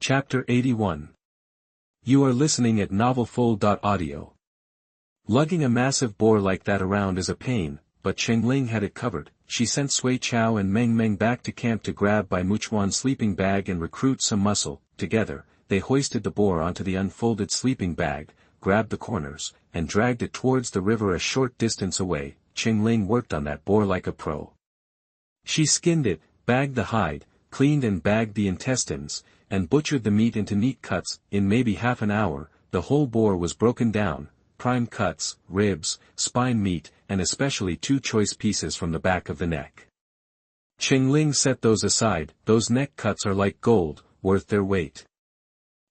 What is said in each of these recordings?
Chapter 81. You are listening at novelfull.audio. Lugging a massive boar like that around is a pain, but Cheng Ling had it covered. She sent Sui Chao and Meng Meng back to camp to grab Bai Muchuan's sleeping bag and recruit some muscle. Together, they hoisted the boar onto the unfolded sleeping bag, grabbed the corners, and dragged it towards the river a short distance away. Cheng Ling worked on that boar like a pro. She skinned it, bagged the hide, cleaned and bagged the intestines, and butchered the meat into neat cuts. In maybe half an hour, the whole boar was broken down, prime cuts, ribs, spine meat, and especially two choice pieces from the back of the neck. Cheng Ling set those aside. Those neck cuts are like gold, worth their weight.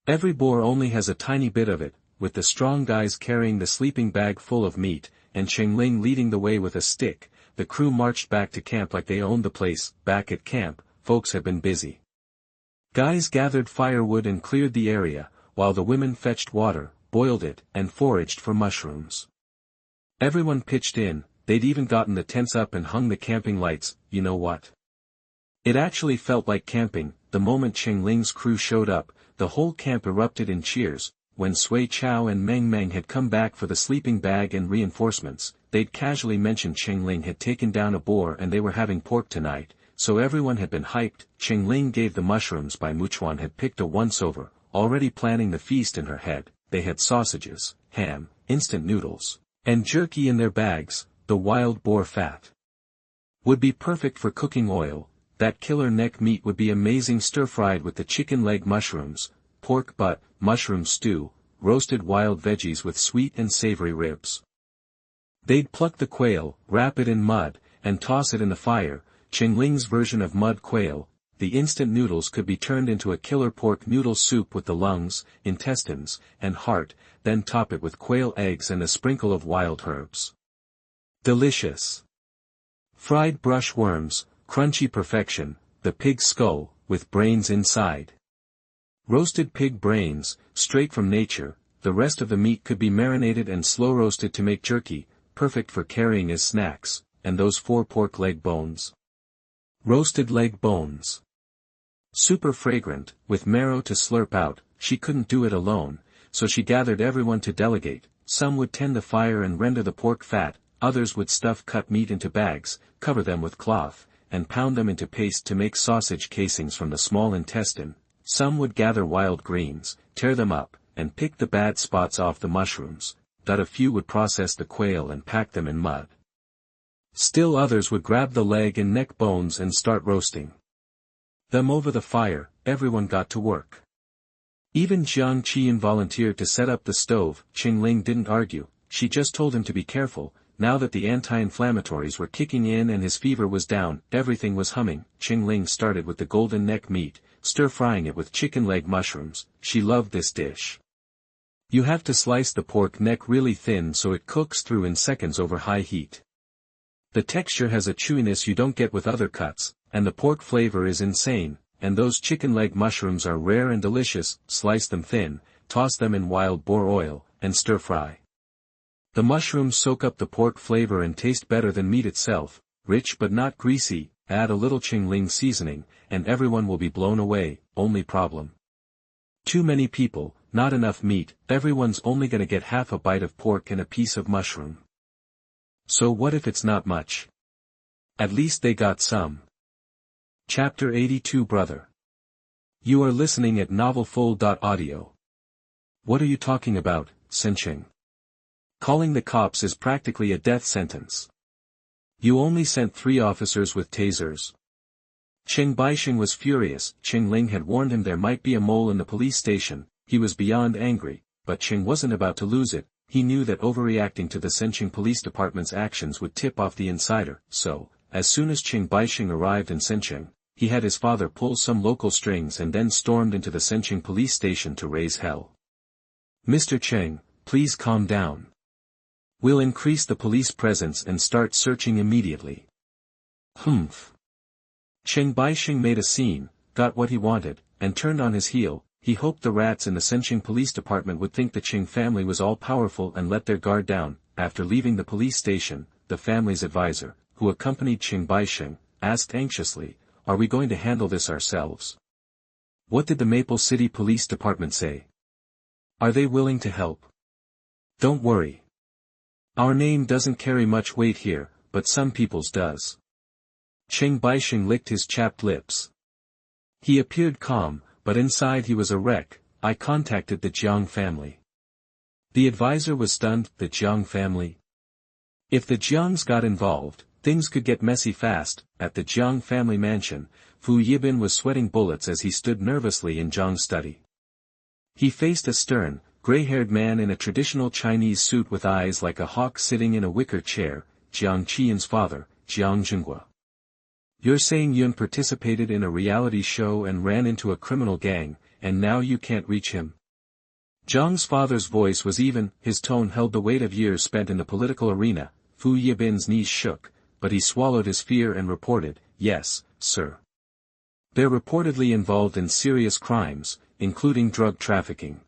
Every boar only has a tiny bit of it, with the strong guys carrying the sleeping bag full of meat, and Cheng Ling leading the way with a stick. The crew marched back to camp like they owned the place. Back at camp, folks had been busy. Guys gathered firewood and cleared the area, while the women fetched water, boiled it, and foraged for mushrooms. Everyone pitched in. They'd even gotten the tents up and hung the camping lights. You know what? It actually felt like camping. The moment Cheng Ling's crew showed up, the whole camp erupted in cheers. When Sui Chao and Meng Meng had come back for the sleeping bag and reinforcements, they'd casually mentioned Cheng Ling had taken down a boar and they were having pork tonight, so everyone had been hyped. Cheng Ling gave the mushrooms Bai Muchuan had picked a once-over, already planning the feast in her head. They had sausages, ham, instant noodles, and jerky in their bags. The wild boar fat would be perfect for cooking oil. That killer neck meat would be amazing stir-fried with the chicken leg mushrooms, pork butt, mushroom stew, roasted wild veggies with sweet and savory ribs. They'd pluck the quail, wrap it in mud, and toss it in the fire. Cheng Ling's version of mud quail. The instant noodles could be turned into a killer pork noodle soup with the lungs, intestines, and heart, then top it with quail eggs and a sprinkle of wild herbs. Delicious. Fried brush worms, crunchy perfection. The pig skull, with brains inside. Roasted pig brains, straight from nature. The rest of the meat could be marinated and slow roasted to make jerky, perfect for carrying as snacks. And those 4 pork leg bones. Roasted leg bones. Super fragrant, with marrow to slurp out. She couldn't do it alone, so she gathered everyone to delegate. Some would tend the fire and render the pork fat, others would stuff cut meat into bags, cover them with cloth, and pound them into paste to make sausage casings from the small intestine. Some would gather wild greens, tear them up, and pick the bad spots off the mushrooms. A few would process the quail and pack them in mud. Still others would grab the leg and neck bones and start roasting them over the fire. Everyone got to work. Even Jiang Qilan volunteered to set up the stove. Cheng Ling didn't argue, she just told him to be careful. Now that the anti-inflammatories were kicking in and his fever was down, everything was humming. Cheng Ling started with the golden neck meat, stir-frying it with chicken leg mushrooms. She loved this dish. You have to slice the pork neck really thin so it cooks through in seconds over high heat. The texture has a chewiness you don't get with other cuts, and the pork flavor is insane, and those chicken leg mushrooms are rare and delicious. Slice them thin, toss them in wild boar oil, and stir-fry. The mushrooms soak up the pork flavor and taste better than meat itself, rich but not greasy. Add a little Cheng Ling seasoning, and everyone will be blown away. Only problem: too many people, not enough meat. Everyone's only gonna get half a bite of pork and a piece of mushroom. So what if it's not much? At least they got some. Chapter 82. Brother. You are listening at novelfull.audio. What are you talking about, Sencheng? Calling the cops is practically a death sentence. You only sent 3 officers with tasers. Cheng Baixing was furious. Cheng Ling had warned him there might be a mole in the police station. He was beyond angry, but Cheng wasn't about to lose it. He knew that overreacting to the Sencheng Police Department's actions would tip off the insider, so, as soon as Cheng Baixing arrived in Sencheng, he had his father pull some local strings and then stormed into the Sencheng police station to raise hell. Mr. Cheng, please calm down. We'll increase the police presence and start searching immediately. Humph. Cheng Baixing made a scene, got what he wanted, and turned on his heel. He hoped the rats in the Sencheng Police Department would think the Cheng family was all powerful and let their guard down. After leaving the police station, the family's advisor, who accompanied Cheng Baixing, asked anxiously, "Are we going to handle this ourselves?" What did the Maple City Police Department say? Are they willing to help? Don't worry. Our name doesn't carry much weight here, but some people's does. Cheng Baisheng licked his chapped lips. He appeared calm, but inside he was a wreck. I contacted the Jiang family. The advisor was stunned. The Jiang family? If the Jiangs got involved, things could get messy fast. At the Jiang family mansion, Fu Yibin was sweating bullets as he stood nervously in Jiang's study. He faced a stern, gray-haired man in a traditional Chinese suit with eyes like a hawk sitting in a wicker chair, Jiang Qilan's father, Jiang Zhenghua. You're saying Yun participated in a reality show and ran into a criminal gang, and now you can't reach him? Jiang's father's voice was even, his tone held the weight of years spent in the political arena. Fu Yibin's knees shook, but he swallowed his fear and reported, yes, sir. They're reportedly involved in serious crimes, including drug trafficking.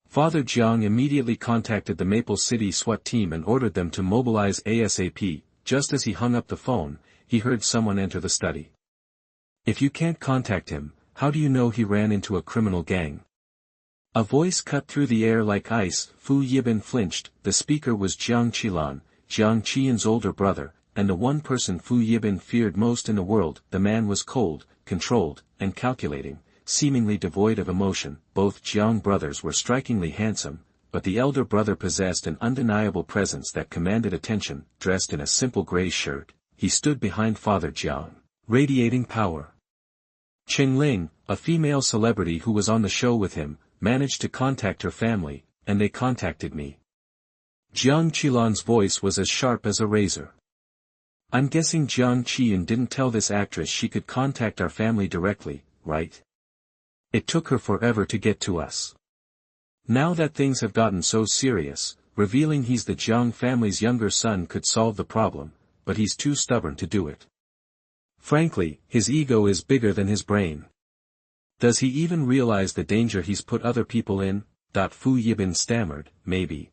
Father Jiang immediately contacted the Maple City SWAT team and ordered them to mobilize ASAP. Just as he hung up the phone, he heard someone enter the study. If you can't contact him, how do you know he ran into a criminal gang? A voice cut through the air like ice. Fu Yibin flinched. The speaker was Jiang Qilan, Jiang Qian's older brother, and the one person Fu Yibin feared most in the world. The man was cold, controlled, and calculating, seemingly devoid of emotion. Both Jiang brothers were strikingly handsome, but the elder brother possessed an undeniable presence that commanded attention. Dressed in a simple gray shirt, he stood behind Father Jiang, radiating power. Cheng Ling, a female celebrity who was on the show with him, managed to contact her family, and they contacted me. Jiang Qilan's voice was as sharp as a razor. I'm guessing Jiang Qilan didn't tell this actress she could contact our family directly, right? It took her forever to get to us. Now that things have gotten so serious, revealing he's the Jiang family's younger son could solve the problem, but he's too stubborn to do it. Frankly, his ego is bigger than his brain. Does he even realize the danger he's put other people in? Fu Yibin stammered, maybe.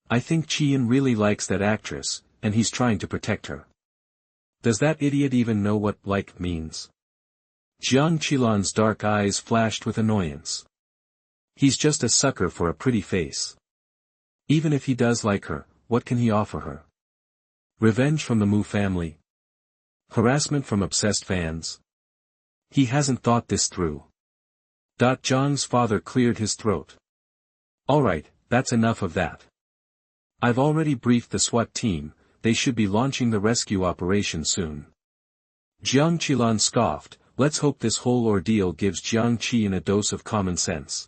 I think Qian really likes that actress, and he's trying to protect her. Does that idiot even know what like means? Jiang Qilan's dark eyes flashed with annoyance. He's just a sucker for a pretty face. Even if he does like her, what can he offer her? Revenge from the Mu family? Harassment from obsessed fans? He hasn't thought this through. Jiang's father cleared his throat. Alright, that's enough of that. I've already briefed the SWAT team. They should be launching the rescue operation soon. Jiang Qilan scoffed. Let's hope this whole ordeal gives Jiang Qian a dose of common sense.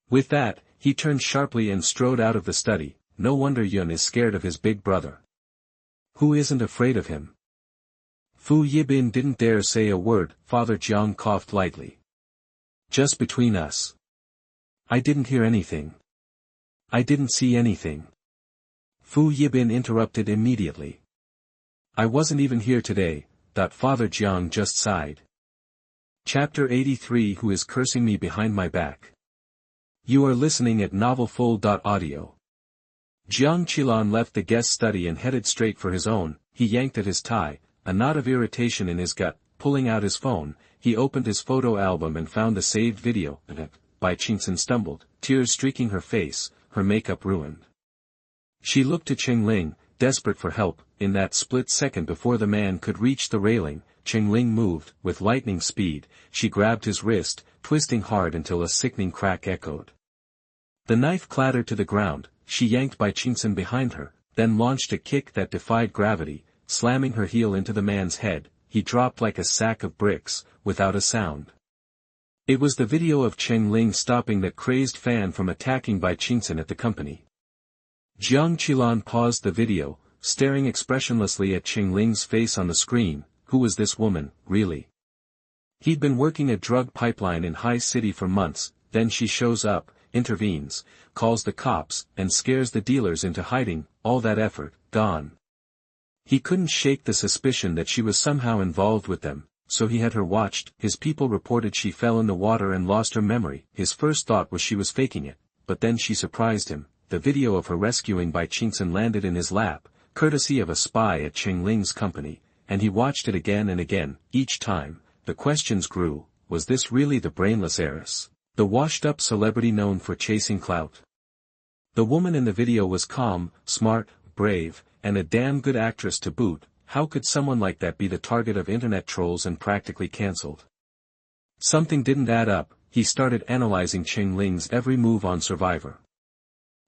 With that, he turned sharply and strode out of the study. No wonder Yun is scared of his big brother. Who isn't afraid of him? Fu Yibin didn't dare say a word. Father Jiang coughed lightly. Just between us. I didn't hear anything. I didn't see anything. Fu Yibin interrupted immediately. I wasn't even here today. Father Jiang just sighed. Chapter 83. Who is cursing me behind my back? You are listening at novelfull.audio. Jiang Qilan left the guest study and headed straight for his own. He yanked at his tie, a knot of irritation in his gut. Pulling out his phone, he opened his photo album and found the saved video. Bai Qingchen stumbled, tears streaking her face, her makeup ruined. She looked to Cheng Ling, desperate for help. In that split second before the man could reach the railing, Cheng Ling moved. With lightning speed, she grabbed his wrist, twisting hard until a sickening crack echoed. The knife clattered to the ground. She yanked Bai Qingchen behind her, then launched a kick that defied gravity, slamming her heel into the man's head. He dropped like a sack of bricks, without a sound. It was the video of Cheng Ling stopping that crazed fan from attacking Bai Qingchen at the company. Jiang Qilan paused the video, staring expressionlessly at Cheng Ling's face on the screen. Who was this woman, really? He'd been working a drug pipeline in High City for months. Then she shows up, intervenes, calls the cops, and scares the dealers into hiding. All that effort, gone. He couldn't shake the suspicion that she was somehow involved with them, so he had her watched. His people reported she fell in the water and lost her memory. His first thought was she was faking it, but then she surprised him. The video of her rescuing Bai Qingchen landed in his lap, courtesy of a spy at Cheng Ling's company, and he watched it again and again. Each time, the questions grew. was this really the brainless heiress? The washed-up celebrity known for chasing clout? The woman in the video was calm, smart, brave, and a damn good actress to boot. How could someone like that be the target of internet trolls and practically cancelled? Something didn't add up. He started analyzing Cheng Ling's every move on Survivor.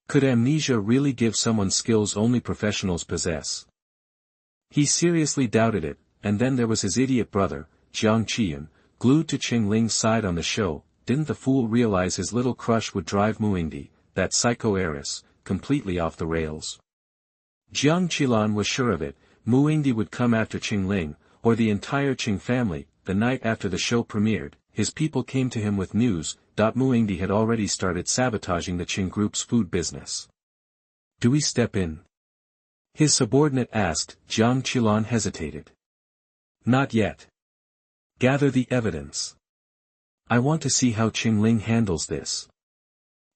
Could amnesia really give someone skills only professionals possess? He seriously doubted it, and then there was his idiot brother, Jiang Qilan, glued to Cheng Ling's side on the show. Didn't the fool realize his little crush would drive Muingdi, that psycho heiress, completely off the rails? Jiang Qilan was sure of it. Muingdi would come after Cheng Ling, or the entire Cheng family. The night after the show premiered, his people came to him with news. Muingdi had already started sabotaging the Cheng group's food business. Do we step in? His subordinate asked. Jiang Qilan hesitated. Not yet. Gather the evidence. I want to see how Cheng Ling handles this.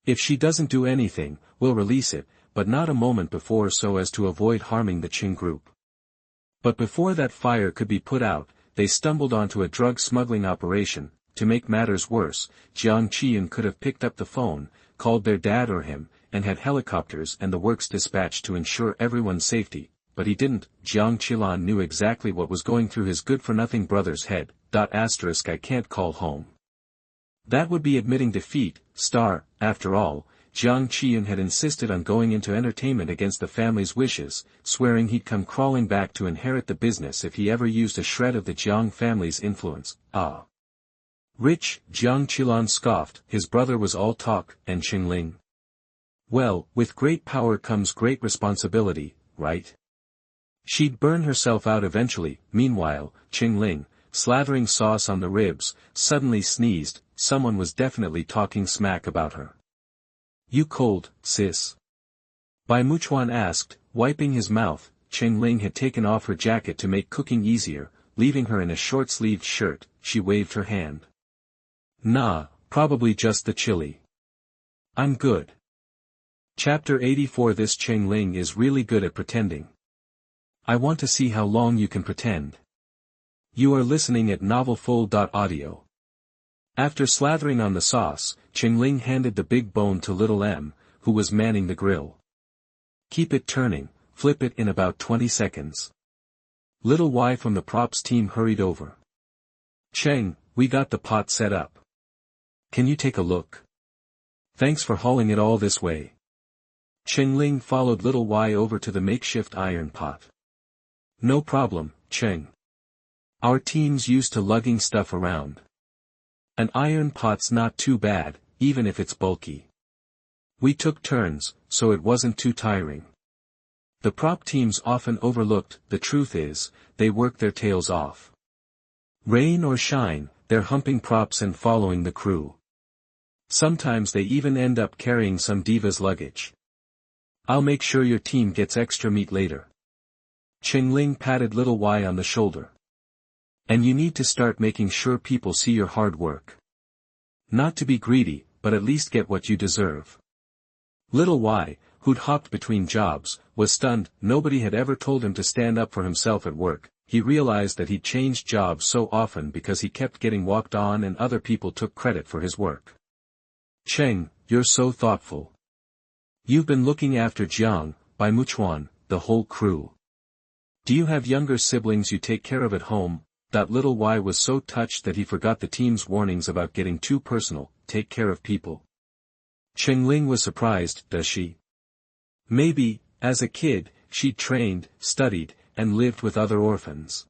If she doesn't do anything, we'll release it, but not a moment before so as to avoid harming the Cheng group. But before that fire could be put out, they stumbled onto a drug smuggling operation. To make matters worse, Jiang Qilan could have picked up the phone, called their dad or him, and had helicopters and the works dispatched to ensure everyone's safety, but he didn't. Jiang Qilan knew exactly what was going through his good-for-nothing brother's head. I can't call home. That would be admitting defeat. After all, Jiang Qilan had insisted on going into entertainment against the family's wishes, swearing he'd come crawling back to inherit the business if he ever used a shred of the Jiang family's influence. Rich, Jiang Qilan scoffed. His brother was all talk, and Cheng Ling? Well, with great power comes great responsibility, right? She'd burn herself out eventually. Meanwhile, Cheng Ling, slathering sauce on the ribs, suddenly sneezed. Someone was definitely talking smack about her. You cold, sis? Bai Muchuan asked, wiping his mouth. Cheng Ling had taken off her jacket to make cooking easier, leaving her in a short-sleeved shirt. She waved her hand. Nah, probably just the chili. I'm good. Chapter 84. This Cheng Ling is really good at pretending. I want to see how long you can pretend. You are listening at novelfull.audio. After slathering on the sauce, Cheng Ling handed the big bone to little M, who was manning the grill. Keep it turning, flip it in about 20 seconds. Little Y from the props team hurried over. Cheng, we got the pot set up. Can you take a look? Thanks for hauling it all this way. Cheng Ling followed little Y over to the makeshift iron pot. No problem, Cheng. Our team's used to lugging stuff around. An iron pot's not too bad, even if it's bulky. We took turns, so it wasn't too tiring. The prop teams often overlooked. The truth is, they work their tails off. Rain or shine, they're humping props and following the crew. Sometimes they even end up carrying some diva's luggage. I'll make sure your team gets extra meat later. Cheng Ling patted little Y on the shoulder. And you need to start making sure people see your hard work. Not to be greedy, but at least get what you deserve. Little Y, who'd hopped between jobs, was stunned. Nobody had ever told him to stand up for himself at work. He realized that he'd changed jobs so often because he kept getting walked on and other people took credit for his work. Cheng, you're so thoughtful. You've been looking after Jiang, Bai Muchuan, the whole crew. Do you have younger siblings you take care of at home? Little Y was so touched that he forgot the team's warnings about getting too personal. Take care of people. Cheng Ling was surprised. Does she? Maybe, as a kid, she'd trained, studied, and lived with other orphans.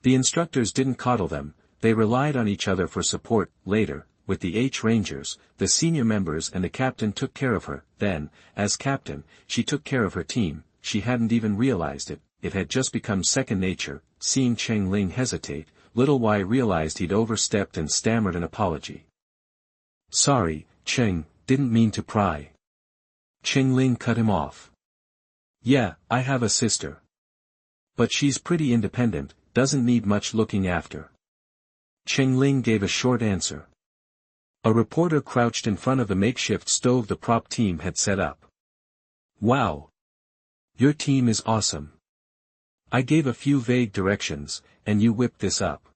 The instructors didn't coddle them, they relied on each other for support. Later, with the H Rangers, the senior members and the captain took care of her. Then, as captain, she took care of her team. She hadn't even realized it, it had just become second nature. Seeing Cheng Ling hesitate, little Y realized he'd overstepped and stammered an apology. Sorry, Cheng, didn't mean to pry. Cheng Ling cut him off. Yeah, I have a sister. But she's pretty independent, doesn't need much looking after. Cheng Ling gave a short answer. A reporter crouched in front of the makeshift stove the prop team had set up. Wow! Your team is awesome. I gave a few vague directions, and you whipped this up.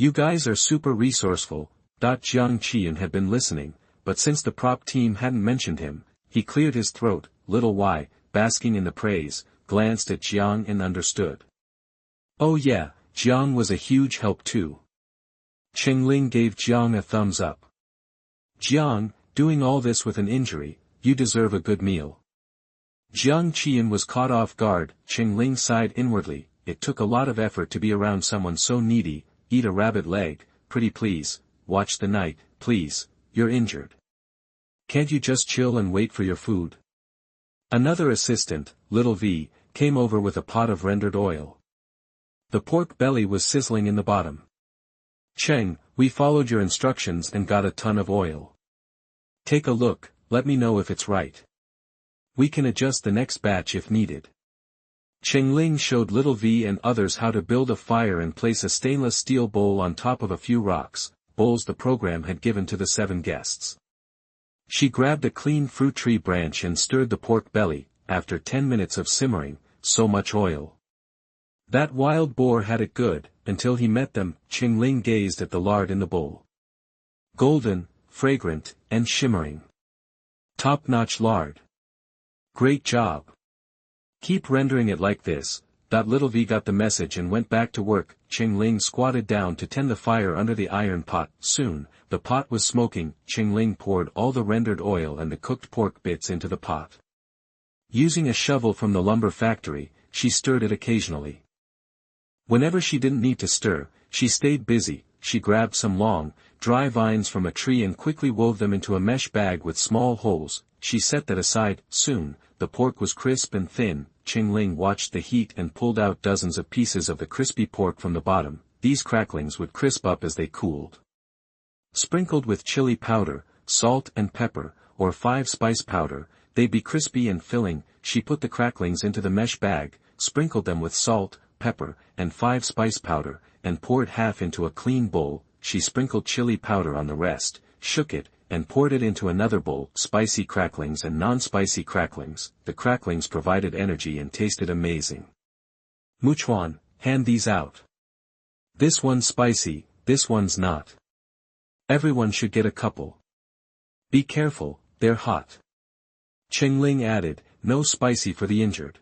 You guys are super resourceful. Jiang Qilan had been listening, but since the prop team hadn't mentioned him, he cleared his throat. Little Y, basking in the praise, glanced at Jiang and understood. Oh yeah, Jiang was a huge help too. Cheng Ling gave Jiang a thumbs up. Jiang, doing all this with an injury, you deserve a good meal. Jiang Qilan was caught off guard. Cheng Ling sighed inwardly. It took a lot of effort to be around someone so needy. Eat a rabbit leg, pretty please, watch the night, please, you're injured. Can't you just chill and wait for your food? Another assistant, Little V, came over with a pot of rendered oil. The pork belly was sizzling in the bottom. Cheng, we followed your instructions and got a ton of oil. Take a look, let me know if it's right. We can adjust the next batch if needed. Cheng Ling showed Little V and others how to build a fire and place a stainless steel bowl on top of a few rocks, bowls the program had given to the 7 guests. She grabbed a clean fruit tree branch and stirred the pork belly. After 10 minutes of simmering, so much oil. That wild boar had it good, until he met them. Cheng Ling gazed at the lard in the bowl. Golden, fragrant, and shimmering. Top-notch lard. Great job. Keep rendering it like this. Little V got the message and went back to work. Cheng Ling squatted down to tend the fire under the iron pot. Soon, the pot was smoking. Cheng Ling poured all the rendered oil and the cooked pork bits into the pot. Using a shovel from the lumber factory, she stirred it occasionally. Whenever she didn't need to stir, she stayed busy. She grabbed some long, dry vines from a tree and quickly wove them into a mesh bag with small holes. She set that aside. Soon, the pork was crisp and thin. Cheng Ling watched the heat and pulled out dozens of pieces of the crispy pork from the bottom. These cracklings would crisp up as they cooled. Sprinkled with chili powder, salt and pepper, or 5-spice powder, they'd be crispy and filling. She put the cracklings into the mesh bag, sprinkled them with salt, pepper, and 5-spice powder, and poured half into a clean bowl. She sprinkled chili powder on the rest, shook it, and poured it into another bowl. Spicy cracklings and non-spicy cracklings. The cracklings provided energy and tasted amazing. Muchuan, hand these out. This one's spicy, this one's not. Everyone should get a couple. Be careful, they're hot. Cheng Ling added, no spicy for the injured.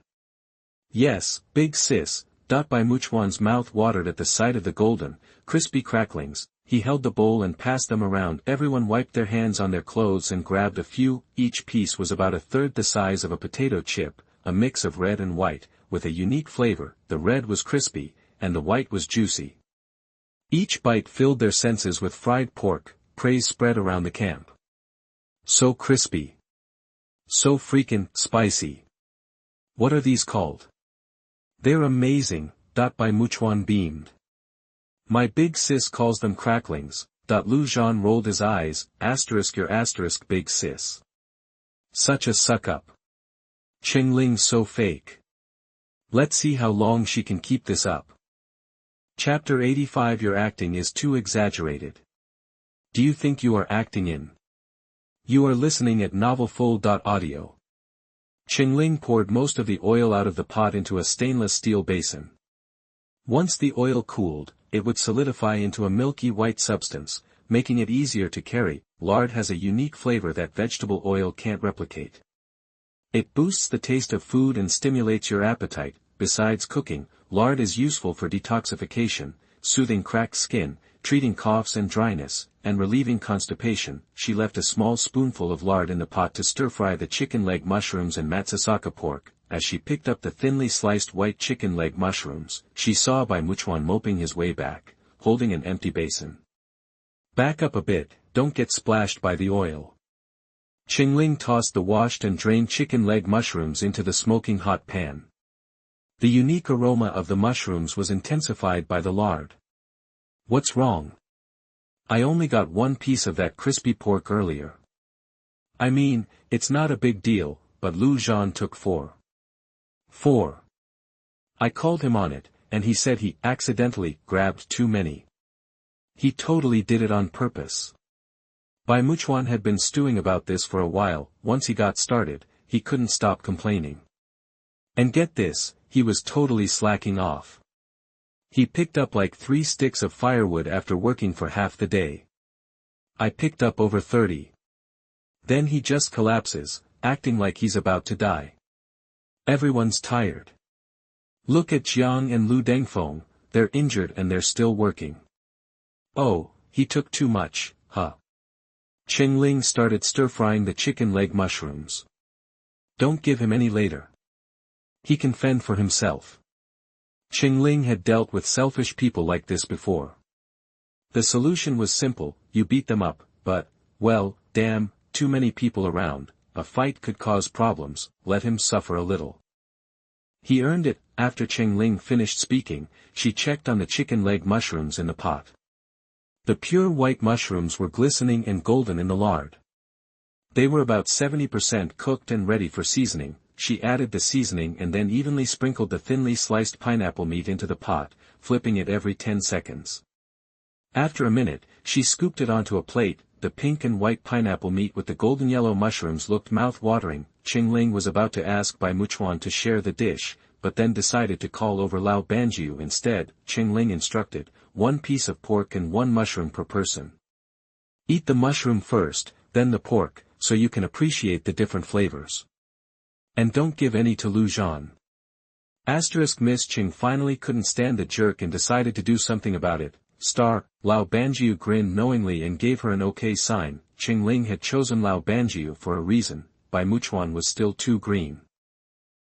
Yes, big sis. By Muchuan's mouth watered at the sight of the golden, crispy cracklings. He held the bowl and passed them around. Everyone wiped their hands on their clothes and grabbed a few. Each piece was about a third the size of a potato chip, a mix of red and white, with a unique flavor. The red was crispy, and the white was juicy. Each bite filled their senses with fried pork. Praise spread around the camp. So crispy. So freakin' spicy. What are these called? They're amazing. By Muchuan beamed. My big sis calls them cracklings. Lu Zhan rolled his eyes. Your big sis. Such a suck-up. Cheng Ling's so fake. Let's see how long she can keep this up. Chapter 85. Your acting is too exaggerated. Do you think you are acting in? You are listening at novelfull.audio. Cheng Ling poured most of the oil out of the pot into a stainless steel basin. Once the oil cooled, it would solidify into a milky white substance, making it easier to carry. Lard has a unique flavor that vegetable oil can't replicate. It boosts the taste of food and stimulates your appetite. Besides cooking, lard is useful for detoxification, soothing cracked skin, treating coughs and dryness, and relieving constipation. She left a small spoonful of lard in the pot to stir-fry the chicken leg mushrooms and matsasaka pork. As she picked up the thinly sliced white chicken leg mushrooms, she saw Muchuan moping his way back, holding an empty basin. Back up a bit, don't get splashed by the oil. Cheng Ling tossed the washed and drained chicken leg mushrooms into the smoking hot pan. The unique aroma of the mushrooms was intensified by the lard. What's wrong? I only got one piece of that crispy pork earlier. I mean, it's not a big deal, but Lu Zhan took 4. I called him on it, and he said he accidentally grabbed too many. He totally did it on purpose. Muchuan had been stewing about this for a while. Once he got started, he couldn't stop complaining. And get this, he was totally slacking off. He picked up like 3 sticks of firewood after working for half the day. I picked up over 30. Then he just collapses, acting like he's about to die. Everyone's tired. Look at Jiang and Lu Dengfeng, they're injured and they're still working. Oh, he took too much, huh? Cheng Ling started stir-frying the chicken leg mushrooms. Don't give him any later. He can fend for himself. Cheng Ling had dealt with selfish people like this before. The solution was simple, you beat them up, but, well, damn, too many people around, a fight could cause problems, let him suffer a little. He earned it. After Cheng Ling finished speaking, she checked on the chicken leg mushrooms in the pot. The pure white mushrooms were glistening and golden in the lard. They were about 70% cooked and ready for seasoning. She added the seasoning and then evenly sprinkled the thinly sliced pineapple meat into the pot, flipping it every 10 seconds. After a minute, she scooped it onto a plate. The pink and white pineapple meat with the golden yellow mushrooms looked mouth-watering. Cheng Ling was about to ask Bai Muchuan to share the dish, but then decided to call over Lao Banjiu instead. Cheng Ling instructed, 1 piece of pork and 1 mushroom per person. Eat the mushroom first, then the pork, so you can appreciate the different flavors. And don't give any to Lu Zhan. Miss Cheng finally couldn't stand the jerk and decided to do something about it. Lao Banjiu grinned knowingly and gave her an okay sign. Cheng Ling had chosen Lao Banjiu for a reason. Bai Muchuan was still too green.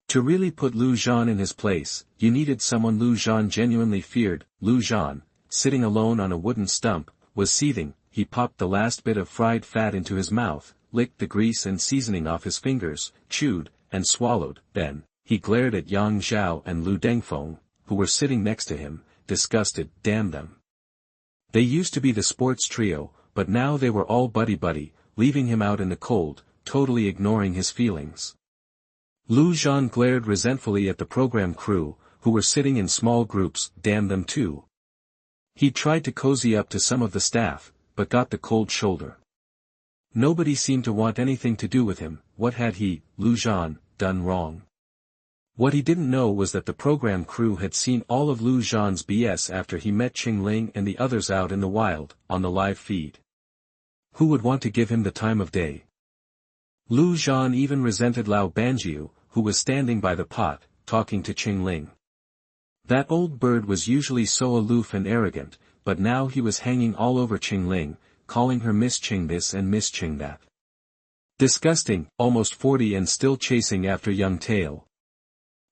To really put Lu Zhan in his place, you needed someone Lu Zhan genuinely feared. Lu Zhan, sitting alone on a wooden stump, was seething. He popped the last bit of fried fat into his mouth, licked the grease and seasoning off his fingers, chewed, and swallowed. Then, he glared at Yang Zhao and Lu Dengfeng, who were sitting next to him, disgusted. Damn them. They used to be the sports trio, but now they were all buddy-buddy, leaving him out in the cold, totally ignoring his feelings. Lu Zhan glared resentfully at the program crew, who were sitting in small groups. Damn them too. He tried to cozy up to some of the staff, but got the cold shoulder. Nobody seemed to want anything to do with him. What had he, Lu Zhan, done wrong? What he didn't know was that the program crew had seen all of Lu Zhan's BS after he met Cheng Ling and the others out in the wild, on the live feed. Who would want to give him the time of day? Lu Zhan even resented Lao Banjiu, who was standing by the pot, talking to Cheng Ling. That old bird was usually so aloof and arrogant, but now he was hanging all over Cheng Ling, calling her Miss Cheng this and Miss Cheng that. Disgusting, almost 40 and still chasing after young tail.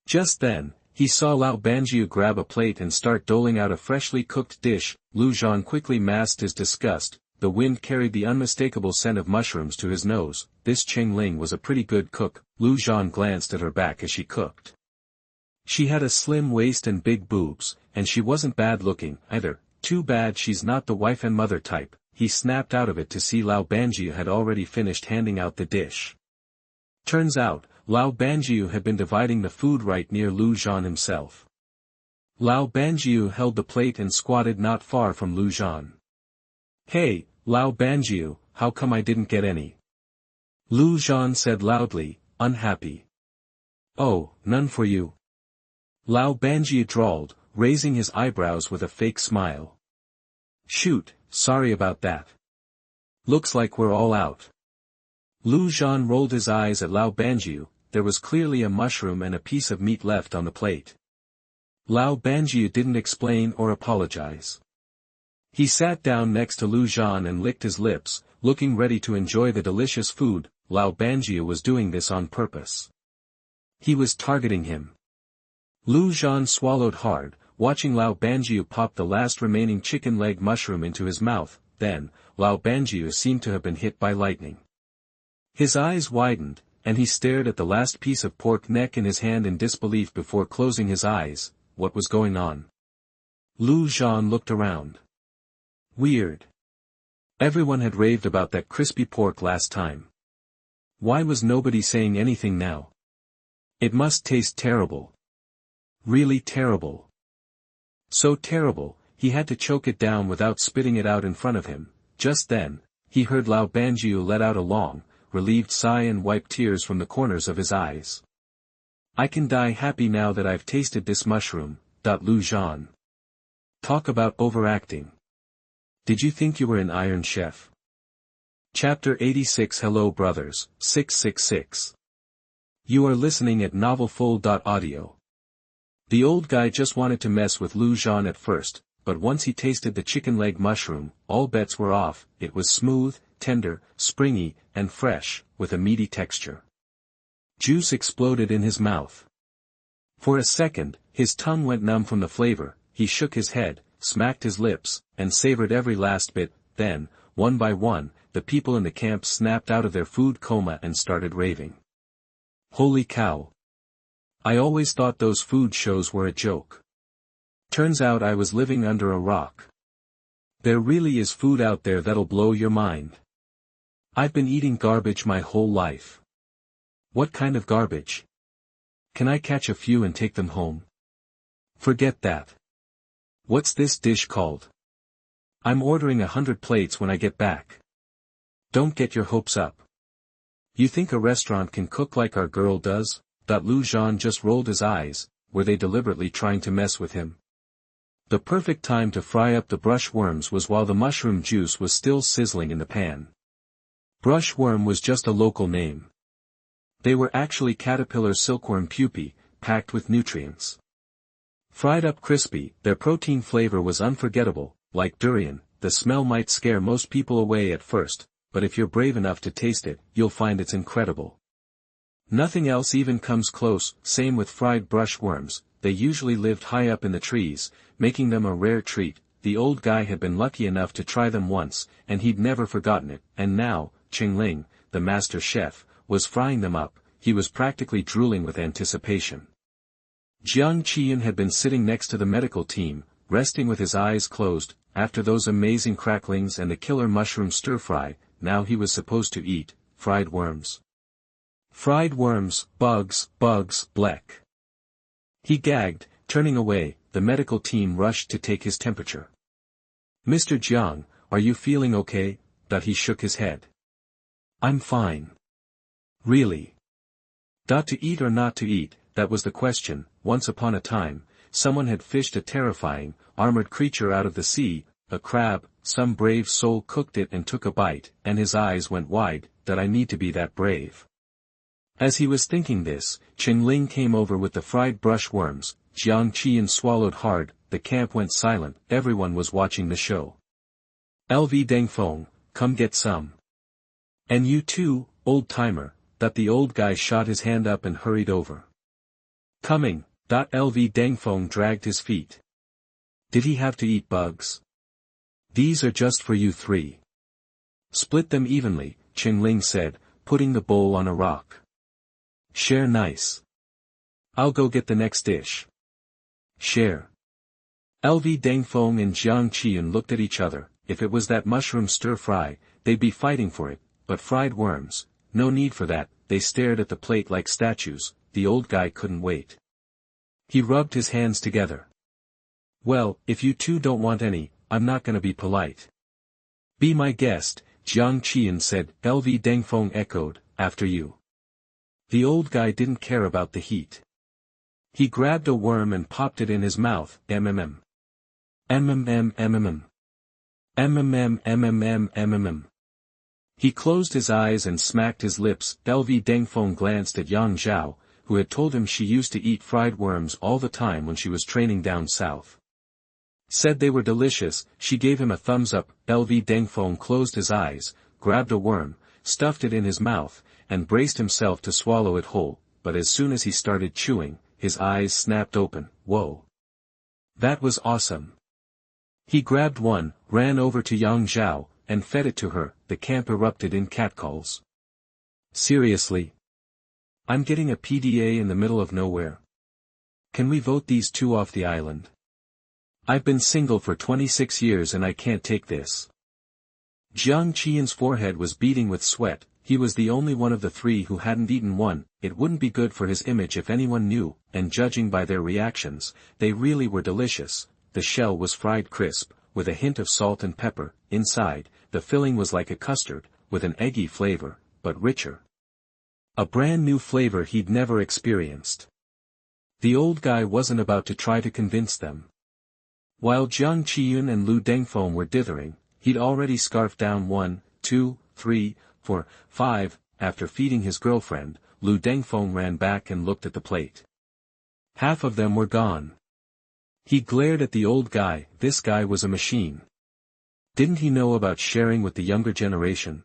Just then, he saw Lao Banjiu grab a plate and start doling out a freshly cooked dish. Lu Zhan quickly masked his disgust. The wind carried the unmistakable scent of mushrooms to his nose. This Cheng Ling was a pretty good cook. Lu Zhan glanced at her back as she cooked. She had a slim waist and big boobs, and she wasn't bad looking, either. Too bad she's not the wife and mother type. He snapped out of it to see Lao Banjiu had already finished handing out the dish. Turns out, Lao Banjiu had been dividing the food right near Lu Zhan himself. Lao Banjiu held the plate and squatted not far from Lu Zhan. Hey, Lao Banjiu, how come I didn't get any? Lu Zhan said loudly, unhappy. Oh, none for you. Lao Banjiu drawled, raising his eyebrows with a fake smile. Shoot, sorry about that. Looks like we're all out. Lu Zhan rolled his eyes at Lao Banjiu. There was clearly a mushroom and a piece of meat left on the plate. Lao Banjiu didn't explain or apologize. He sat down next to Lu Zhan and licked his lips, looking ready to enjoy the delicious food. Lao Banjiu was doing this on purpose. He was targeting him. Lu Zhan swallowed hard, watching Lao Banjiu pop the last remaining chicken leg mushroom into his mouth. Then, Lao Banjiu seemed to have been hit by lightning. His eyes widened, and he stared at the last piece of pork neck in his hand in disbelief before closing his eyes. What was going on? Lu Zhan looked around. Weird. Everyone had raved about that crispy pork last time. Why was nobody saying anything now? It must taste terrible. Really terrible. So terrible, he had to choke it down without spitting it out in front of him. Just then, he heard Lao Banjiu let out a long, relieved sigh and wipe tears from the corners of his eyes. I can die happy now that I've tasted this mushroom. Lu Zhan. Talk about overacting. Did you think you were an Iron Chef? Chapter 86. Hello brothers, 666. You are listening at novelfull.audio. The old guy just wanted to mess with Lu Zhan at first, but once he tasted the chicken leg mushroom, all bets were off. It was smooth, tender, springy, and fresh, with a meaty texture. Juice exploded in his mouth. For a second, his tongue went numb from the flavor. He shook his head, smacked his lips, and savored every last bit. Then, one by one, the people in the camp snapped out of their food coma and started raving. Holy cow! I always thought those food shows were a joke. Turns out I was living under a rock. There really is food out there that'll blow your mind. I've been eating garbage my whole life. What kind of garbage? Can I catch a few and take them home? Forget that. What's this dish called? I'm ordering 100 plates when I get back. Don't get your hopes up. You think a restaurant can cook like our girl does? Lu Zhan just rolled his eyes. Were they deliberately trying to mess with him? The perfect time to fry up the brushworms was while the mushroom juice was still sizzling in the pan. Brushworm was just a local name. They were actually caterpillar silkworm pupae, packed with nutrients. Fried up crispy, their protein flavor was unforgettable. Like durian, the smell might scare most people away at first, but if you're brave enough to taste it, you'll find it's incredible. Nothing else even comes close. Same with fried brushworms. They usually lived high up in the trees, making them a rare treat. The old guy had been lucky enough to try them once, and he'd never forgotten it, and now, Cheng Ling, the master chef, was frying them up. He was practically drooling with anticipation. Jiang Qilan had been sitting next to the medical team, resting with his eyes closed. After those amazing cracklings and the killer mushroom stir-fry, now he was supposed to eat fried worms. Fried worms, bugs, bleck. He gagged, turning away. The medical team rushed to take his temperature. Mr. Jiang, are you feeling okay? He shook his head. I'm fine. Really? To eat or not to eat, that was the question. Once upon a time, someone had fished a terrifying, armored creature out of the sea, a crab. Some brave soul cooked it and took a bite, and his eyes went wide. I need to be that brave. As he was thinking this, Cheng Ling came over with the fried brushworms. Jiang Qilan swallowed hard. The camp went silent. Everyone was watching the show. LV Dengfeng, come get some. And you too, old timer. The old guy shot his hand up and hurried over. Coming. LV Dengfeng dragged his feet. Did he have to eat bugs? These are just for you three. Split them evenly, Cheng Ling said, putting the bowl on a rock. Share nice. I'll go get the next dish. Share. LV Dengfeng and Jiang Qilan looked at each other. If it was that mushroom stir-fry, they'd be fighting for it, but fried worms, no need for that. They stared at the plate like statues. The old guy couldn't wait. He rubbed his hands together. Well, if you two don't want any, I'm not gonna be polite. Be my guest, Jiang Qilan said. LV Dengfeng echoed, after you. The old guy didn't care about the heat. He grabbed a worm and popped it in his mouth. MMM. MMM MMM. MMM MMM MMM. He closed his eyes and smacked his lips. LV Dengfeng glanced at Yang Zhao, who had told him she used to eat fried worms all the time when she was training down south. Said they were delicious. She gave him a thumbs up. LV Dengfeng closed his eyes, grabbed a worm, stuffed it in his mouth, and braced himself to swallow it whole, but as soon as he started chewing, his eyes snapped open. Whoa! That was awesome. He grabbed one, ran over to Yang Zhao, and fed it to her. The camp erupted in catcalls. Seriously? I'm getting a PDA in the middle of nowhere. Can we vote these two off the island? I've been single for 26 years and I can't take this. Jiang Qian's forehead was beading with sweat. He was the only one of the three who hadn't eaten one. It wouldn't be good for his image if anyone knew, and judging by their reactions, they really were delicious. The shell was fried crisp, with a hint of salt and pepper. Inside, the filling was like a custard, with an eggy flavor, but richer. A brand new flavor he'd never experienced. The old guy wasn't about to try to convince them. While Jiang Qilan and Lu Dengfeng were dithering, he'd already scarfed down 1, 2, 3, 4, 5, after feeding his girlfriend. Lu Dengfeng ran back and looked at the plate. Half of them were gone. He glared at the old guy. This guy was a machine. Didn't he know about sharing with the younger generation?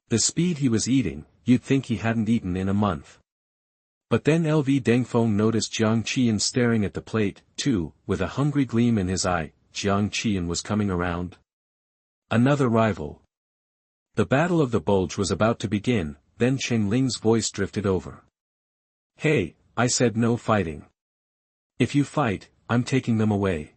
The speed he was eating, you'd think he hadn't eaten in a month. But then LV Dengfeng noticed Jiang Qian staring at the plate, too, with a hungry gleam in his eye. Jiang Qian was coming around. Another rival. The Battle of the Bulge was about to begin, then Cheng Ling's voice drifted over. Hey, I said no fighting. If you fight, I'm taking them away.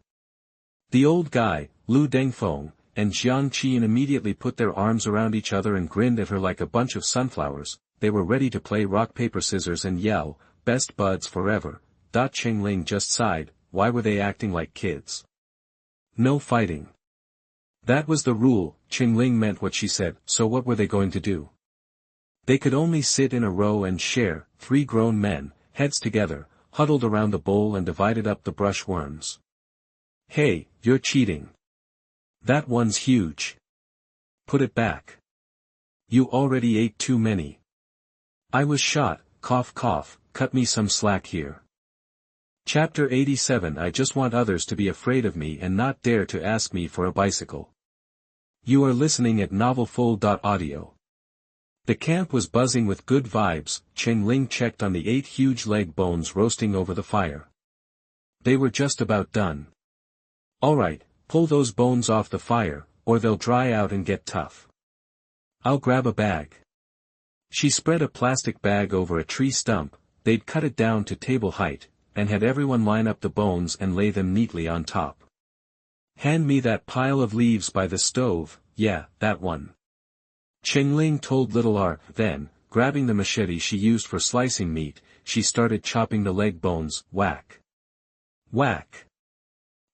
The old guy, Lu Dengfeng, and Jiang Qian immediately put their arms around each other and grinned at her like a bunch of sunflowers. They were ready to play rock paper scissors and yell, best buds forever. Cheng Ling just sighed. Why were they acting like kids? No fighting. That was the rule. Cheng Ling meant what she said, so what were they going to do? They could only sit in a row and share. 3 grown men, heads together, huddled around the bowl and divided up the brushworms. Hey, you're cheating. That one's huge. Put it back. You already ate too many. I was shot, cough cough, cut me some slack here. Chapter 87. I just want others to be afraid of me and not dare to ask me for a bicycle. You are listening at novelfull.audio. The camp was buzzing with good vibes. Cheng Ling checked on the 8 huge leg bones roasting over the fire. They were just about done. Alright, pull those bones off the fire, or they'll dry out and get tough. I'll grab a bag. She spread a plastic bag over a tree stump. They'd cut it down to table height, and had everyone line up the bones and lay them neatly on top. Hand me that pile of leaves by the stove. Yeah, that one. Cheng Ling told Little R. Then, grabbing the machete she used for slicing meat, she started chopping the leg bones. Whack. Whack.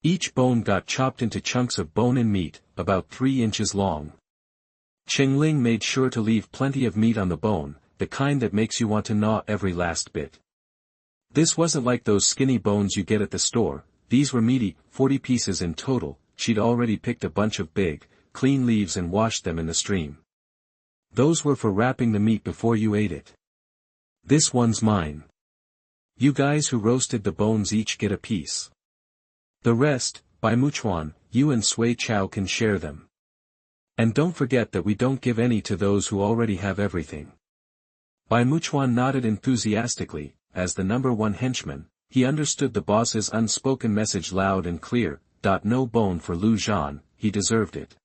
Each bone got chopped into chunks of bone and meat, about 3 inches long. Cheng Ling made sure to leave plenty of meat on the bone, the kind that makes you want to gnaw every last bit. This wasn't like those skinny bones you get at the store. These were meaty, 40 pieces in total. She'd already picked a bunch of big, clean leaves and washed them in the stream. Those were for wrapping the meat before you ate it. This one's mine. You guys who roasted the bones each get a piece. The rest, by Muchuan, you and Sui Chao can share them. And don't forget that we don't give any to those who already have everything. Bai Muchuan nodded enthusiastically. As the number 1 henchman, he understood the boss's unspoken message loud and clear. No bone for Lu Zhan, he deserved it.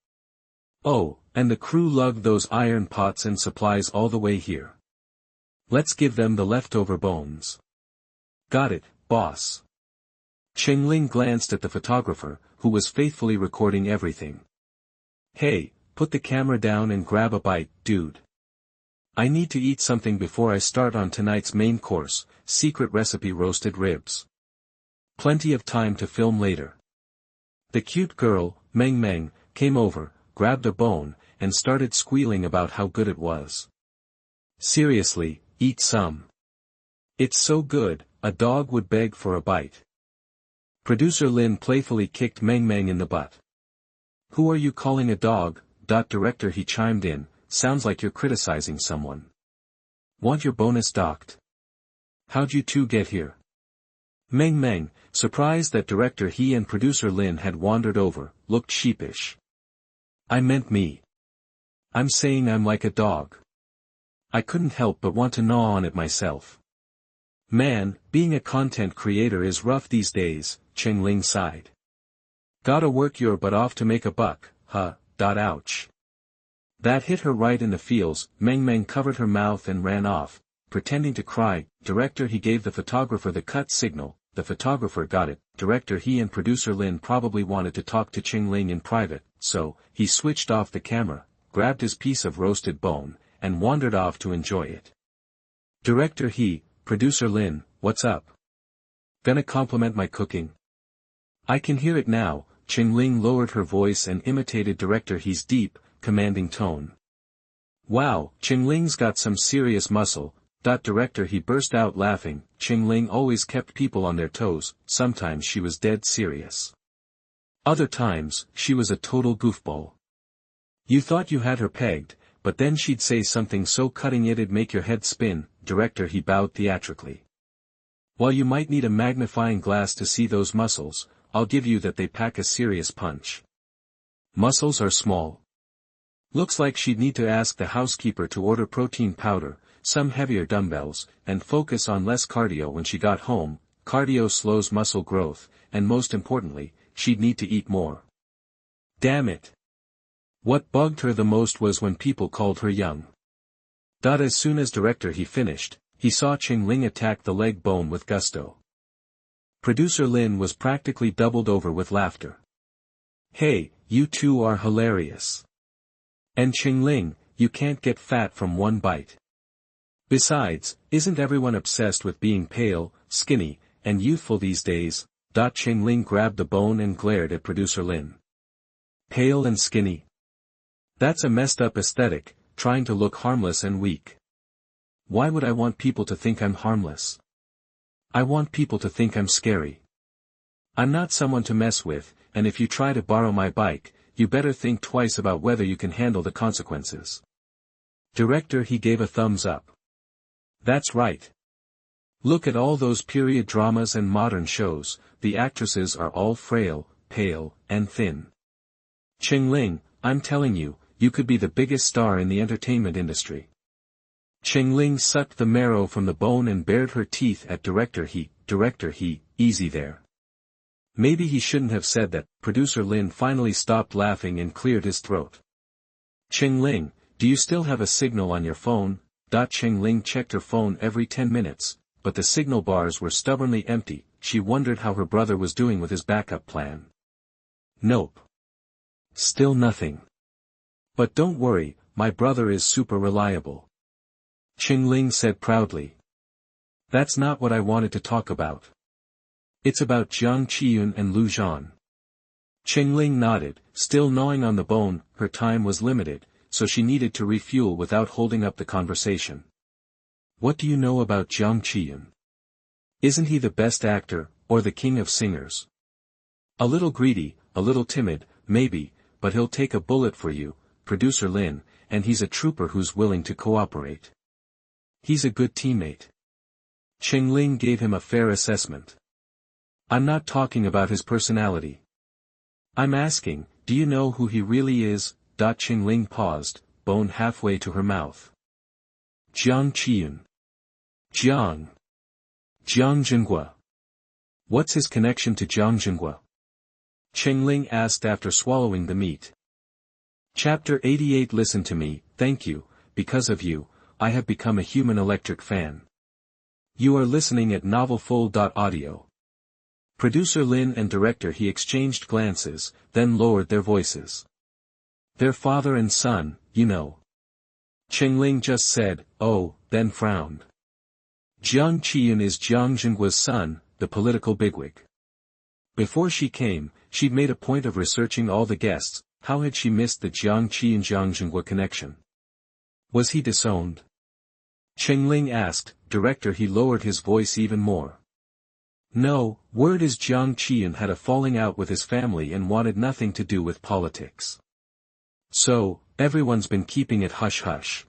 Oh, and the crew lugged those iron pots and supplies all the way here. Let's give them the leftover bones. Got it, boss. Cheng Ling glanced at the photographer, who was faithfully recording everything. Hey, put the camera down and grab a bite, dude. I need to eat something before I start on tonight's main course, secret recipe roasted ribs. Plenty of time to film later. The cute girl, Meng Meng, came over, grabbed a bone, and started squealing about how good it was. Seriously, eat some. It's so good, a dog would beg for a bite. Producer Lin playfully kicked Meng Meng in the butt. Who are you calling a dog? Director, he chimed in. Sounds like you're criticizing someone. Want your bonus docked? How'd you two get here? Meng Meng, surprised that Director He and Producer Lin had wandered over, looked sheepish. I meant me. I'm saying I'm like a dog. I couldn't help but want to gnaw on it myself. Man, being a content creator is rough these days, Cheng Ling sighed. Gotta work your butt off to make a buck, huh, ouch. That hit her right in the feels. Meng Meng covered her mouth and ran off, pretending to cry. Director He gave the photographer the cut signal. The photographer got it. Director He and Producer Lin probably wanted to talk to Cheng Ling in private, so, he switched off the camera, grabbed his piece of roasted bone, and wandered off to enjoy it. Director He, Producer Lin, what's up? Gonna compliment my cooking? I can hear it now. Cheng Ling lowered her voice and imitated Director He's deep, commanding tone. Wow, Cheng Ling's got some serious muscle. Director He burst out laughing. Cheng Ling always kept people on their toes, sometimes she was dead serious. Other times, she was a total goofball. You thought you had her pegged, but then she'd say something so cutting it'd make your head spin. Director, he bowed theatrically. While you might need a magnifying glass to see those muscles, I'll give you that they pack a serious punch. Muscles are small. Looks like she'd need to ask the housekeeper to order protein powder, some heavier dumbbells, and focus on less cardio when she got home. Cardio slows muscle growth, and most importantly, she'd need to eat more. Damn it. What bugged her the most was when people called her young. As soon as director he finished, he saw Cheng Ling attack the leg bone with gusto. Producer Lin was practically doubled over with laughter. Hey, you two are hilarious. And Cheng Ling, you can't get fat from one bite. Besides, isn't everyone obsessed with being pale, skinny, and youthful these days? Cheng Ling grabbed the bone and glared at producer Lin. Pale and skinny? That's a messed up aesthetic, trying to look harmless and weak. Why would I want people to think I'm harmless? I want people to think I'm scary. I'm not someone to mess with, and if you try to borrow my bike, you better think twice about whether you can handle the consequences. Director, he gave a thumbs up. That's right. Look at all those period dramas and modern shows, the actresses are all frail, pale, and thin. Cheng Ling, I'm telling you, you could be the biggest star in the entertainment industry. Cheng Ling sucked the marrow from the bone and bared her teeth at Director He. Easy there. Maybe he shouldn't have said that. Producer Lin finally stopped laughing and cleared his throat. Cheng Ling, do you still have a signal on your phone? Cheng Ling checked her phone every 10 minutes, but the signal bars were stubbornly empty. She wondered how her brother was doing with his backup plan. Nope. Still nothing. But don't worry, my brother is super reliable. Cheng Ling said proudly. That's not what I wanted to talk about. It's about Jiang Qilan and Lu Zhan. Cheng Ling nodded, still gnawing on the bone. Her time was limited, so she needed to refuel without holding up the conversation. What do you know about Jiang Qilan? Isn't he the best actor, or the king of singers? A little greedy, a little timid, maybe, but he'll take a bullet for you, Producer Lin, and he's a trooper who's willing to cooperate. He's a good teammate. Cheng Ling gave him a fair assessment. I'm not talking about his personality. I'm asking, do you know who he really is? Cheng Ling paused, bone halfway to her mouth. Jiang Qilan. Jiang Zhenghua. What's his connection to Jiang Zhenghua? Cheng Ling asked after swallowing the meat. Chapter 88. Listen to me, thank you, because of you, I have become a human electric fan. You are listening at novelfull.audio. Producer Lin and director He exchanged glances, then lowered their voices. They're father and son, you know. Cheng Ling just said, oh, then frowned. Jiang Qilan is Jiang Zhenghua's son, the political bigwig. Before she came, she'd made a point of researching all the guests. How had she missed the Jiang Qilan-Jiang Zhenghua connection? Was he disowned? Cheng Ling asked. Director He lowered his voice even more. No, word is Jiang Qilan had a falling out with his family and wanted nothing to do with politics. So, everyone's been keeping it hush-hush.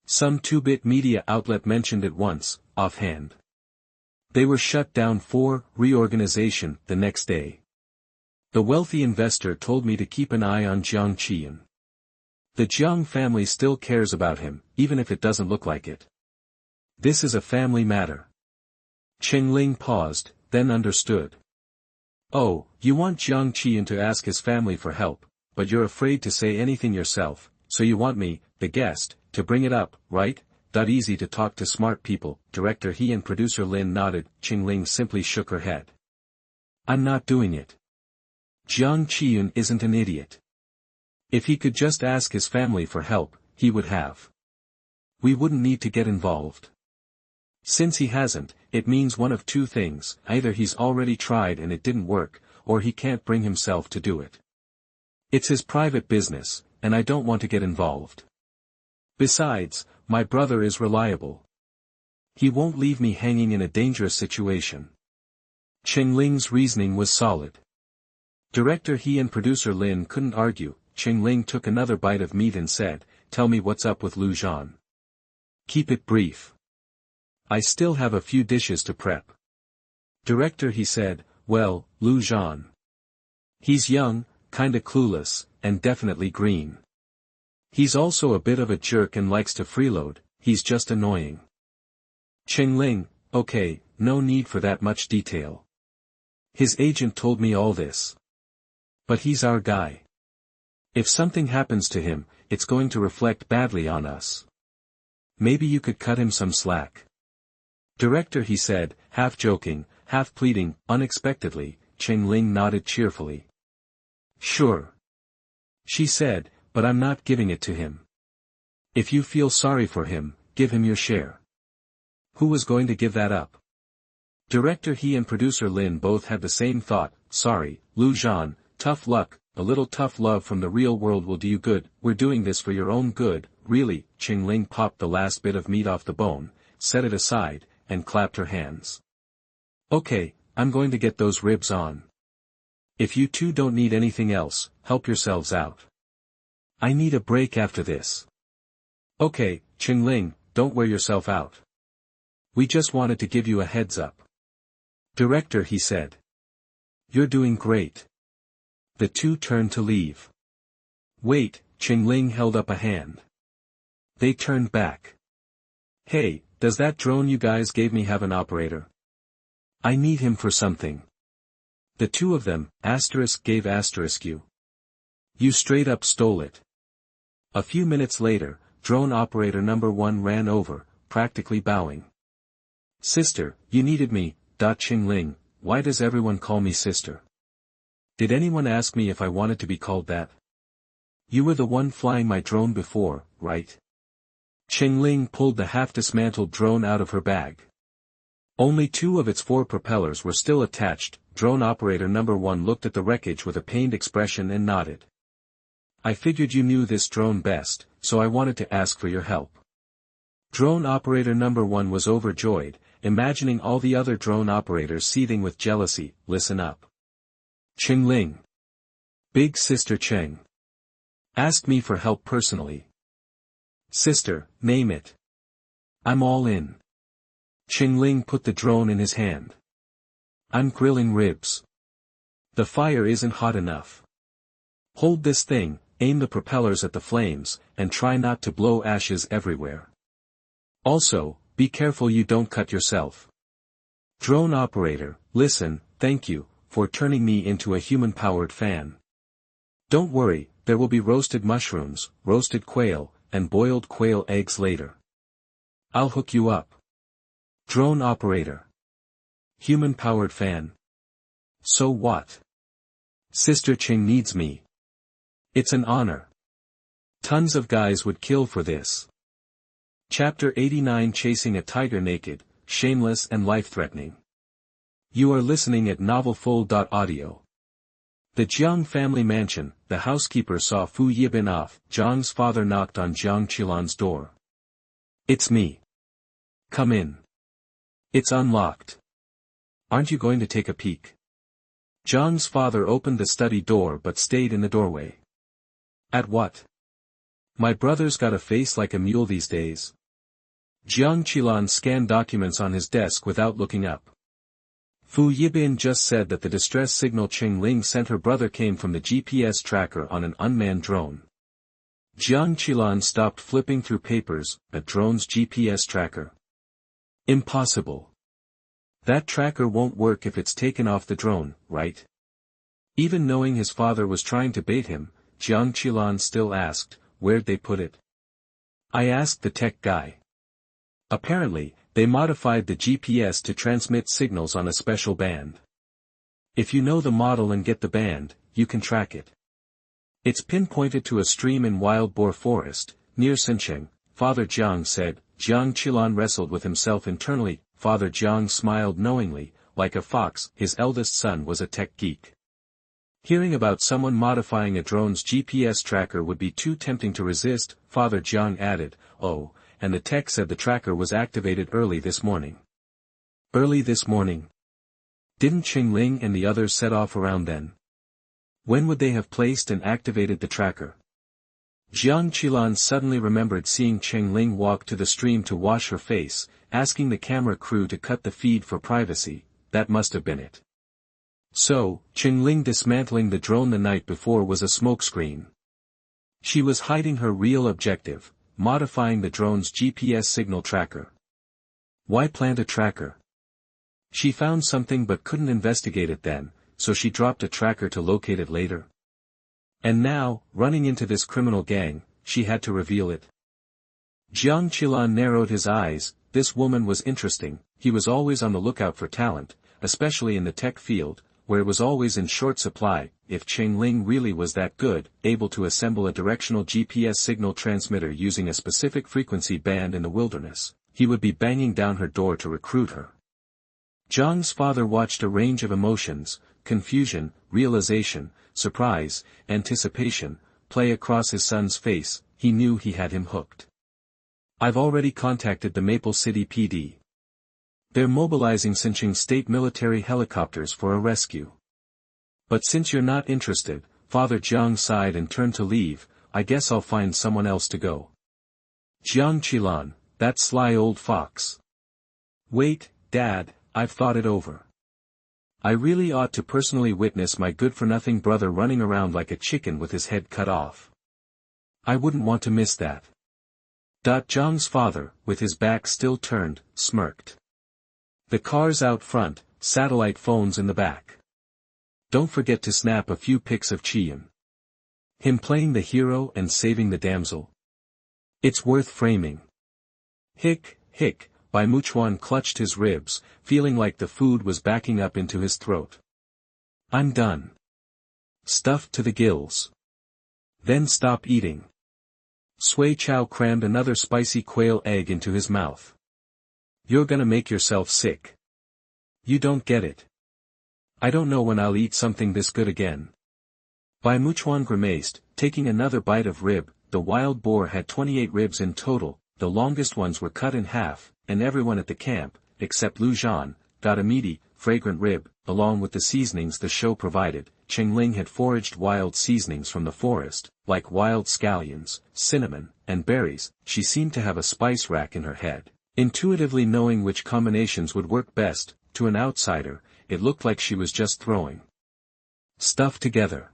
Some two-bit media outlet mentioned it once, offhand. They were shut down for reorganization the next day. The wealthy investor told me to keep an eye on Jiang Qilan. The Jiang family still cares about him, even if it doesn't look like it. This is a family matter. Cheng Ling paused, then understood. Oh, you want Jiang Qilan to ask his family for help, but you're afraid to say anything yourself, so you want me, the guest, to bring it up, right? Easy to talk to smart people. Director He and producer Lin nodded. Cheng Ling simply shook her head. I'm not doing it. Jiang Qilan isn't an idiot. If he could just ask his family for help, he would have. We wouldn't need to get involved. Since he hasn't, it means one of two things: either he's already tried and it didn't work, or he can't bring himself to do it. It's his private business, and I don't want to get involved. Besides, my brother is reliable. He won't leave me hanging in a dangerous situation. Cheng Ling's reasoning was solid. Director He and producer Lin couldn't argue. Cheng Ling took another bite of meat and said, "Tell me what's up with Lu Zhan. Keep it brief. I still have a few dishes to prep." Director He said, "Well, Lu Zhan. He's young, kinda clueless, and definitely green. He's also a bit of a jerk and likes to freeload, he's just annoying." Cheng Ling, "Okay, no need for that much detail. His agent told me all this. But he's our guy. If something happens to him, it's going to reflect badly on us. Maybe you could cut him some slack." Director He said, half joking, half pleading. Unexpectedly, Cheng Ling nodded cheerfully. "Sure," she said, "but I'm not giving it to him. If you feel sorry for him, give him your share." Who was going to give that up? Director He and producer Lin both had the same thought. "Sorry, Lu Zhan, tough luck, a little tough love from the real world will do you good, we're doing this for your own good, really." Cheng Ling popped the last bit of meat off the bone, set it aside, and clapped her hands. "Okay, I'm going to get those ribs on. If you two don't need anything else, help yourselves out. I need a break after this." "Okay, Cheng Ling, don't wear yourself out. We just wanted to give you a heads up." Director He said. "You're doing great." The two turned to leave. "Wait," Cheng Ling held up a hand. They turned back. "Hey, does that drone you guys gave me have an operator? I need him for something." The two of them, gave you. You straight up stole it. A few minutes later, drone operator number 1 ran over, practically bowing. "Sister, you needed me." Cheng Ling, "Why does everyone call me sister? Did anyone ask me if I wanted to be called that? You were the one flying my drone before, right?" Cheng Ling pulled the half-dismantled drone out of her bag. Only 2 of its 4 propellers were still attached. Drone operator number 1 looked at the wreckage with a pained expression and nodded. "I figured you knew this drone best, so I wanted to ask for your help." Drone operator number 1 was overjoyed, imagining all the other drone operators seething with jealousy. "Listen up. Cheng Ling. Big Sister Cheng. Asked me for help personally. Sister, name it. I'm all in." Cheng Ling put the drone in his hand. "I'm grilling ribs. The fire isn't hot enough. Hold this thing, aim the propellers at the flames, and try not to blow ashes everywhere. Also, be careful you don't cut yourself." Drone operator, "Listen, thank you, for turning me into a human-powered fan. Don't worry, there will be roasted mushrooms, roasted quail, and boiled quail eggs later. I'll hook you up." Drone operator. Human-powered fan. So what? Sister Cheng needs me. It's an honor. Tons of guys would kill for this. Chapter 89 Chasing a Tiger Naked, Shameless and Life-Threatening. You are listening at novelfull.audio. The Jiang family mansion. The housekeeper saw Fu Yibin off. Jiang's father knocked on Jiang Qilan's door. "It's me. Come in." "It's unlocked. Aren't you going to take a peek?" Jiang's father opened the study door but stayed in the doorway. "At what? My brother's got a face like a mule these days." Jiang Qilan scanned documents on his desk without looking up. Fu Yibin just said that the distress signal Cheng Ling sent her brother came from the GPS tracker on an unmanned drone. Jiang Qilan stopped flipping through papers. A drone's GPS tracker? Impossible. That tracker won't work if it's taken off the drone, right? Even knowing his father was trying to bait him, Jiang Qilan still asked, "Where'd they put it?" "I asked the tech guy. Apparently, they modified the GPS to transmit signals on a special band. If you know the model and get the band, you can track it. It's pinpointed to a stream in Wild Boar Forest, near Sincheng," Father Jiang said. Jiang Qilan wrestled with himself internally. Father Jiang smiled knowingly, like a fox. His eldest son was a tech geek. Hearing about someone modifying a drone's GPS tracker would be too tempting to resist. Father Jiang added, "Oh, and the tech said the tracker was activated early this morning." Early this morning? Didn't Cheng Ling and the others set off around then? When would they have placed and activated the tracker? Jiang Qilan suddenly remembered seeing Cheng Ling walk to the stream to wash her face, asking the camera crew to cut the feed for privacy. That must have been it. So, Cheng Ling dismantling the drone the night before was a smokescreen. She was hiding her real objective, modifying the drone's GPS signal tracker. Why plant a tracker? She found something but couldn't investigate it then, so she dropped a tracker to locate it later. And now, running into this criminal gang, she had to reveal it. Jiang Qilan narrowed his eyes. This woman was interesting. He was always on the lookout for talent, especially in the tech field, where it was always in short supply. If Cheng Ling really was that good, able to assemble a directional GPS signal transmitter using a specific frequency band in the wilderness, he would be banging down her door to recruit her. Jiang's father watched a range of emotions, confusion, realization, surprise, anticipation, play across his son's face. He knew he had him hooked. I've already contacted the Maple City PD. They're mobilizing Sinqing state military helicopters for a rescue. But since you're not interested, Father Jiang sighed and turned to leave. I guess I'll find someone else to go. Jiang Qilan, that sly old fox. Wait, Dad, I've thought it over. I really ought to personally witness my good-for-nothing brother running around like a chicken with his head cut off. I wouldn't want to miss that. Jiang's father, with his back still turned, smirked. The cars out front, satellite phones in the back. Don't forget to snap a few pics of Qian. Him playing the hero and saving the damsel. It's worth framing. Hick, hick, Bai Muchuan clutched his ribs, feeling like the food was backing up into his throat. I'm done. Stuffed to the gills. Then stop eating. Sui Chao crammed another spicy quail egg into his mouth. You're gonna make yourself sick. You don't get it. I don't know when I'll eat something this good again. Bai Muchuan grimaced, taking another bite of rib. The wild boar had 28 ribs in total. The longest ones were cut in half, and everyone at the camp, except Lu Zhan, got a meaty, fragrant rib, along with the seasonings the show provided. Cheng Ling had foraged wild seasonings from the forest, like wild scallions, cinnamon, and berries. She seemed to have a spice rack in her head, intuitively knowing which combinations would work best. To an outsider, it looked like she was just throwing stuff together.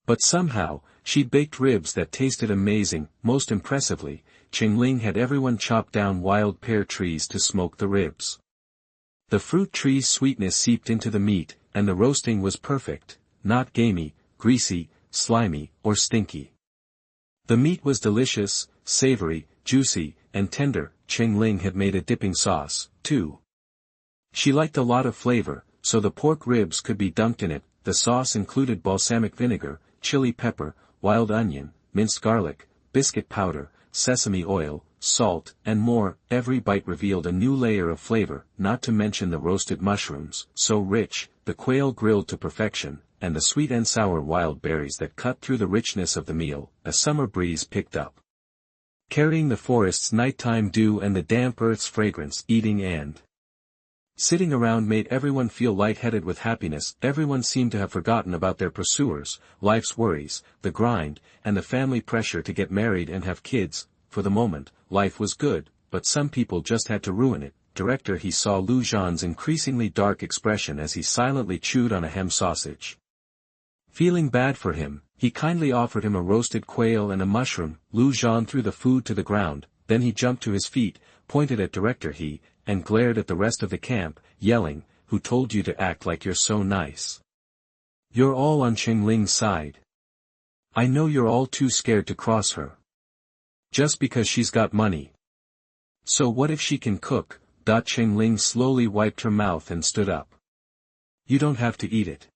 But somehow, she'd baked ribs that tasted amazing. Most impressively, Cheng Ling had everyone chop down wild pear trees to smoke the ribs. The fruit tree's sweetness seeped into the meat, and the roasting was perfect, not gamey, greasy, slimy, or stinky. The meat was delicious, savory, juicy, and tender. Cheng Ling had made a dipping sauce, too. She liked a lot of flavor, so the pork ribs could be dunked in it. The sauce included balsamic vinegar, chili pepper, wild onion, minced garlic, biscuit powder, sesame oil, salt, and more. Every bite revealed a new layer of flavor, not to mention the roasted mushrooms, so rich, the quail grilled to perfection, and the sweet and sour wild berries that cut through the richness of the meal. A summer breeze picked up, carrying the forest's nighttime dew and the damp earth's fragrance. Eating and sitting around made everyone feel lightheaded with happiness. Everyone seemed to have forgotten about their pursuers, life's worries, the grind, and the family pressure to get married and have kids. For the moment, life was good, but some people just had to ruin it. Director He saw Lu Zhan's increasingly dark expression as he silently chewed on a ham sausage. Feeling bad for him, he kindly offered him a roasted quail and a mushroom. Lu Zhan threw the food to the ground, then he jumped to his feet, pointed at Director He, and glared at the rest of the camp, yelling, "Who told you to act like you're so nice? You're all on Cheng Ling's side. I know you're all too scared to cross her. Just because she's got money. So what if she can cook?" Cheng Ling slowly wiped her mouth and stood up. You don't have to eat it.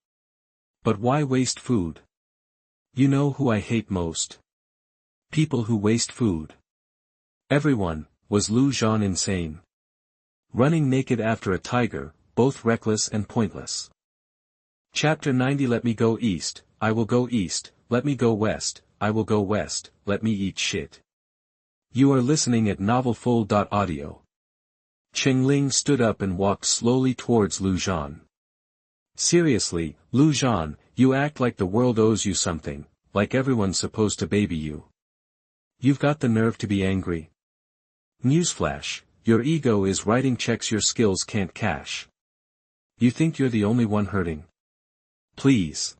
But why waste food? You know who I hate most? People who waste food. Everyone. Was Lu Zhan insane? Running naked after a tiger, both reckless and pointless. Chapter 90. Let me go east, I will go east. Let me go west, I will go west. Let me eat shit. You are listening at novelfull.audio. Cheng Ling stood up and walked slowly towards Lu Zhan. Seriously, Lu Zhan, you act like the world owes you something, like everyone's supposed to baby you. You've got the nerve to be angry? Newsflash, your ego is writing checks your skills can't cash. You think you're the only one hurting? Please.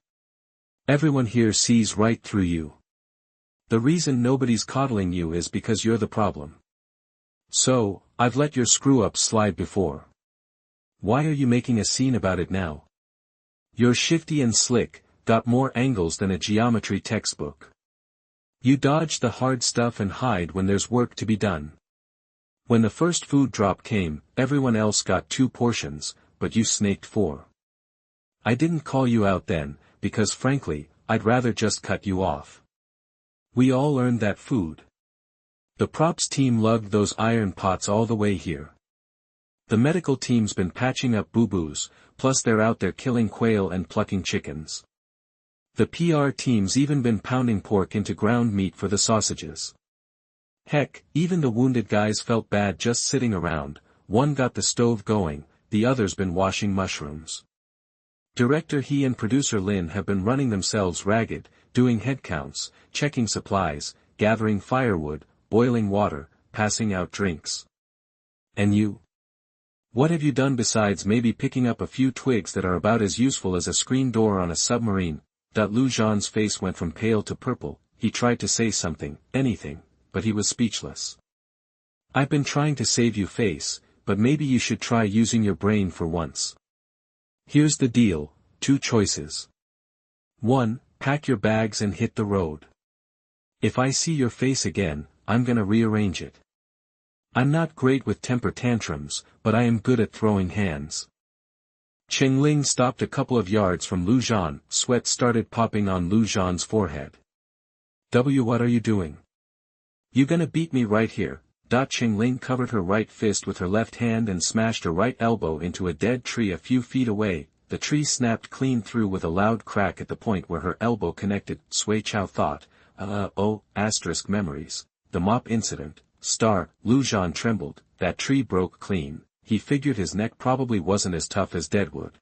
Everyone here sees right through you. The reason nobody's coddling you is because you're the problem. So, I've let your screw-ups slide before. Why are you making a scene about it now? You're shifty and slick, got more angles than a geometry textbook. You dodge the hard stuff and hide when there's work to be done. When the first food drop came, everyone else got 2 portions, but you snaked 4. I didn't call you out then, because frankly, I'd rather just cut you off. We all earned that food. The props team lugged those iron pots all the way here. The medical team's been patching up boo-boos, plus they're out there killing quail and plucking chickens. The PR team's even been pounding pork into ground meat for the sausages. Heck, even the wounded guys felt bad just sitting around, one got the stove going, the other's been washing mushrooms. Director He and producer Lin have been running themselves ragged, doing head counts, checking supplies, gathering firewood, boiling water, passing out drinks. And you? What have you done besides maybe picking up a few twigs that are about as useful as a screen door on a submarine? Lu Zhan's face went from pale to purple. He tried to say something, anything, but he was speechless. I've been trying to save you face, but maybe you should try using your brain for once. Here's the deal, 2 choices. 1, pack your bags and hit the road. If I see your face again, I'm gonna rearrange it. I'm not great with temper tantrums, but I am good at throwing hands. Cheng Ling stopped a couple of yards from Lu Zhan, sweat started popping on Lu Zhan's forehead. What are you doing? You gonna beat me right here? Cheng Ling covered her right fist with her left hand and smashed her right elbow into a dead tree a few feet away. The tree snapped clean through with a loud crack at the point where her elbow connected. Sui Chao thought, memories. The mop incident, Lu Zhan trembled, that tree broke clean. He figured his neck probably wasn't as tough as deadwood.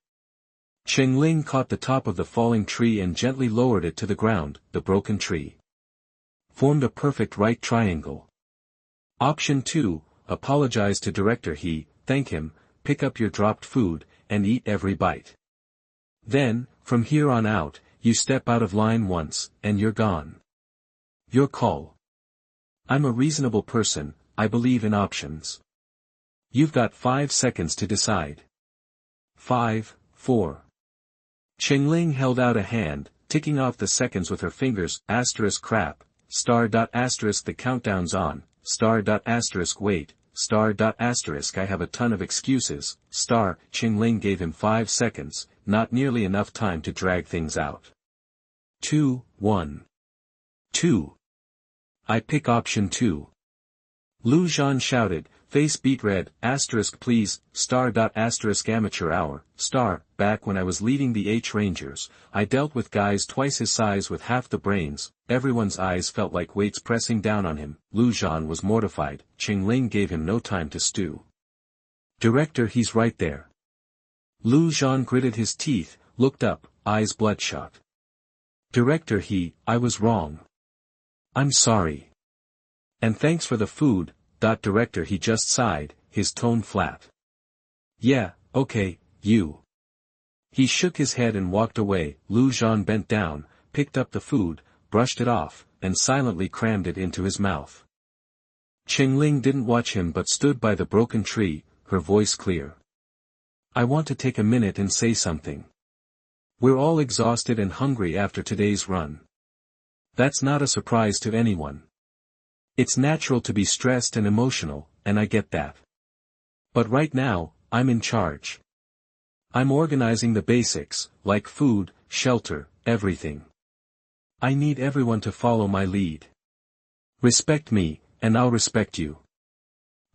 Cheng Ling caught the top of the falling tree and gently lowered it to the ground. The broken tree formed a perfect right triangle. Option 2, apologize to Director He, thank him, pick up your dropped food, and eat every bite. Then, from here on out, you step out of line once, and you're gone. Your call. I'm a reasonable person, I believe in options. You've got 5 seconds to decide. 5, 4. Cheng Ling held out a hand, ticking off the seconds with her fingers. Crap. The countdown's on. Wait. I have a ton of excuses. Cheng Ling gave him 5 seconds, not nearly enough time to drag things out. 2, 1. 2. I pick option 2. Lu Zhan shouted, face beat red, please, amateur hour, back when I was leading the H Rangers, I dealt with guys twice his size with half the brains, everyone's eyes felt like weights pressing down on him. Lu Zhan was mortified. Cheng Ling gave him no time to stew. Director, he's right there. Lu Zhan gritted his teeth, looked up, eyes bloodshot. Director He, I was wrong. I'm sorry. And thanks for the food. Director He just sighed, his tone flat. Yeah, okay, you. He shook his head and walked away. Lu Zhan bent down, picked up the food, brushed it off, and silently crammed it into his mouth. Cheng Ling didn't watch him but stood by the broken tree, her voice clear. I want to take a minute and say something. We're all exhausted and hungry after today's run. That's not a surprise to anyone. It's natural to be stressed and emotional, and I get that. But right now, I'm in charge. I'm organizing the basics, like food, shelter, everything. I need everyone to follow my lead. Respect me, and I'll respect you.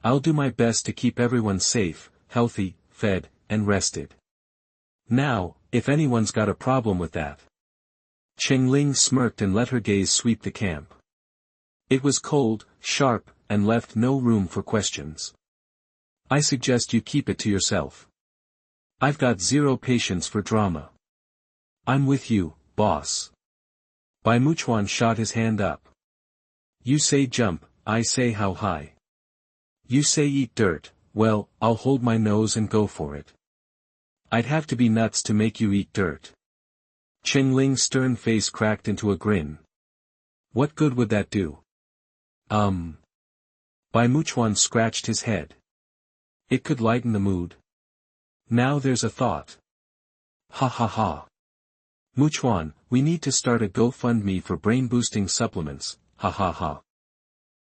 I'll do my best to keep everyone safe, healthy, fed, and rested. Now, if anyone's got a problem with that. Cheng Ling smirked and let her gaze sweep the camp. It was cold, sharp, and left no room for questions. I suggest you keep it to yourself. I've got zero patience for drama. I'm with you, boss. Bai Muchuan shot his hand up. You say jump, I say how high. You say eat dirt, well, I'll hold my nose and go for it. I'd have to be nuts to make you eat dirt. Cheng Ling's stern face cracked into a grin. What good would that do? Bai Muchuan scratched his head. It could lighten the mood. Now there's a thought. Ha ha ha. Muchuan, we need to start a GoFundMe for brain-boosting supplements, ha ha ha.